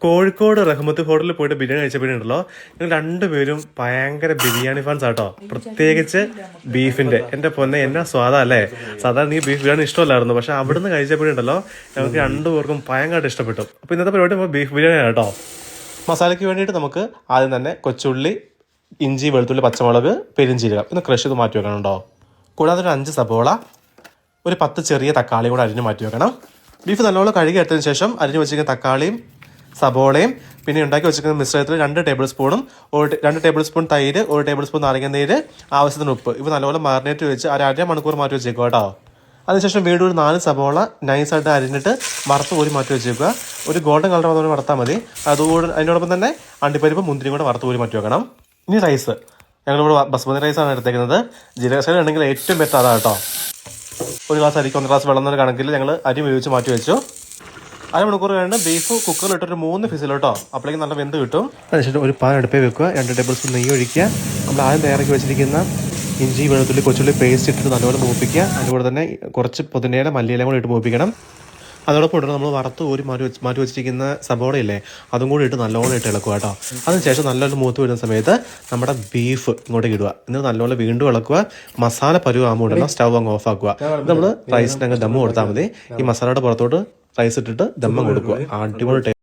കോഴിക്കോട് റഹ്മത്ത് ഹോട്ടലിൽ പോയിട്ട് ബിരിയാണി കഴിച്ചപ്പോഴുണ്ടല്ലോ ഞങ്ങൾ രണ്ടുപേരും ഭയങ്കര ബിരിയാണി ഫാൻസ് ആട്ടോ. പ്രത്യേകിച്ച് ബീഫിന്റെ. എന്റെ പൊന്നെ എന്നാ സ്വാദാ അല്ലേ. സാധാരണ നീ ബീഫ് ബിരിയാണി ഇഷ്ടമല്ലായിരുന്നു, പക്ഷെ അവിടുന്ന് കഴിച്ചപ്പോഴുണ്ടല്ലോ ഞങ്ങൾക്ക് രണ്ടുപേർക്കും ഭയങ്കരമായിട്ട് ഇഷ്ടപ്പെട്ടു. അപ്പോൾ ഇന്നത്തെ പരിപാടി നമ്മൾ ബീഫ് ബിരിയാണി കേട്ടോ. മസാലയ്ക്ക് വേണ്ടിയിട്ട് നമുക്ക് ആദ്യം തന്നെ കൊച്ചുള്ളി, ഇഞ്ചി, വെളുത്തുള്ളി, പച്ചമുളക്, പെരിഞ്ചീരകം ഇന്ന് ക്രഷ് ചെയ്ത് മാറ്റി വെക്കണുണ്ടോ. കൂടാതെ ഒരു 5 സബോള, ഒരു 10 ചെറിയ തക്കാളി കൂടെ അരിഞ്ഞ് മാറ്റി വെക്കണം. ബീഫ് നല്ലോണം കഴുകി എടുത്തതിന് ശേഷം അരിഞ്ഞ് വെച്ചിരിക്കുന്ന തക്കാളിയും സബോളയും പിന്നെ ഉണ്ടാക്കി വെച്ചിരിക്കുന്ന മിശ്രിതത്തിൽ 2 ടേബിൾ സ്പൂണും 2 ടേബിൾ സ്പൂൺ തൈര്, 1 ടേബിൾ സ്പൂൺ നാരങ്ങനീര്, ആവശ്യത്തിന് ഉപ്പ് ഇവ നല്ലപോലെ മാറിനേറ്റ് വെച്ച് അര മണിക്കൂർ മാറ്റി വെച്ചേക്കുക കേട്ടോ. അതിനുശേഷം വീണ്ടും ഒരു 4 സബോള നൈസായിട്ട് അരിഞ്ഞിട്ട് വറുത്ത് കോരി മാറ്റി വെച്ചേക്കുക. ഒരു ഗോൾഡൻ കളർ വന്നോട് വറുത്താൽ മതി. അതുകൂടെ അതിനോടൊപ്പം തന്നെ അണ്ടിപ്പരിപ്പ് മുന്തിരിയും കൂടെ വറുത്ത് കോരി മാറ്റി വെക്കണം. ഇനി റൈസ് ഞങ്ങളിവിടെ ബസ്മതി റൈസാണ് എടുത്തേക്കുന്നത്. ജീരക ശൈലി ഉണ്ടെങ്കിൽ ഏറ്റവും ബെറ്റർ അതാണ് കേട്ടോ. ഒരു ഗ്ലാസ് അരിക്ക് 1 ഗ്ലാസ് വെള്ളം എന്ന കണക്കിൽ ഞങ്ങൾ അരി വേവിച്ച് മാറ്റി വെച്ചു. അരമണിക്കൂർ കഴിഞ്ഞ് ബീഫ് കുക്കറിൽ ഇട്ടൊരു 3 ഫിസിൽ കേട്ടോ. അപ്പോഴേക്കും നല്ല വെന്ത് കിട്ടും. അതിനുശേഷം ഒരു പാൻ അടുപ്പേ വെക്കുക. 2 ടേബിൾ സ്പൂൺ നെയ്യ് ഒഴിക്കുക. നമ്മൾ ആദ്യം തയ്യാറാക്കി വെച്ചിരിക്കുന്ന ഇഞ്ചി, വെളുത്തുള്ളി, കൊച്ചുള്ളി പേസ്റ്റ് ഇട്ടിട്ട് നല്ലപോലെ മൂപ്പിക്കുക. അതുപോലെ തന്നെ കുറച്ച് പുതിനയില, മല്ലിയില കൂടെ ഇട്ട് മൂപ്പിക്കണം. അതോടൊപ്പം ഇട്ട് നമ്മൾ വറുത്ത് ഒരു മാറ്റി വെച്ചിരിക്കുന്ന സബോളയില്ലേ അതും കൂടി ഇട്ട് നല്ലോണം ഇട്ട് ഇളക്കുക കേട്ടോ. അതിനുശേഷം നല്ലൊരു മൂത്ത് വരുന്ന സമയത്ത് നമ്മുടെ ബീഫ് ഇങ്ങോട്ടേക്ക് ഇടുക. എന്നിട്ട് നല്ലോണം വീണ്ടും ഇളക്കുക. മസാല പരുവാകുമ്പോൾ ഇടണം. സ്റ്റവ് അങ്ങ് ഓഫ് ആക്കുക. നമ്മൾ റൈസിന് അങ്ങ് ദമ്മ് കൊടുത്താൽ മതി. ഈ മസാലയുടെ പുറത്തോട്ട് റൈസ് ഇട്ടിട്ട് ദമ്മം കൊടുക്കുക. അടിപൊളി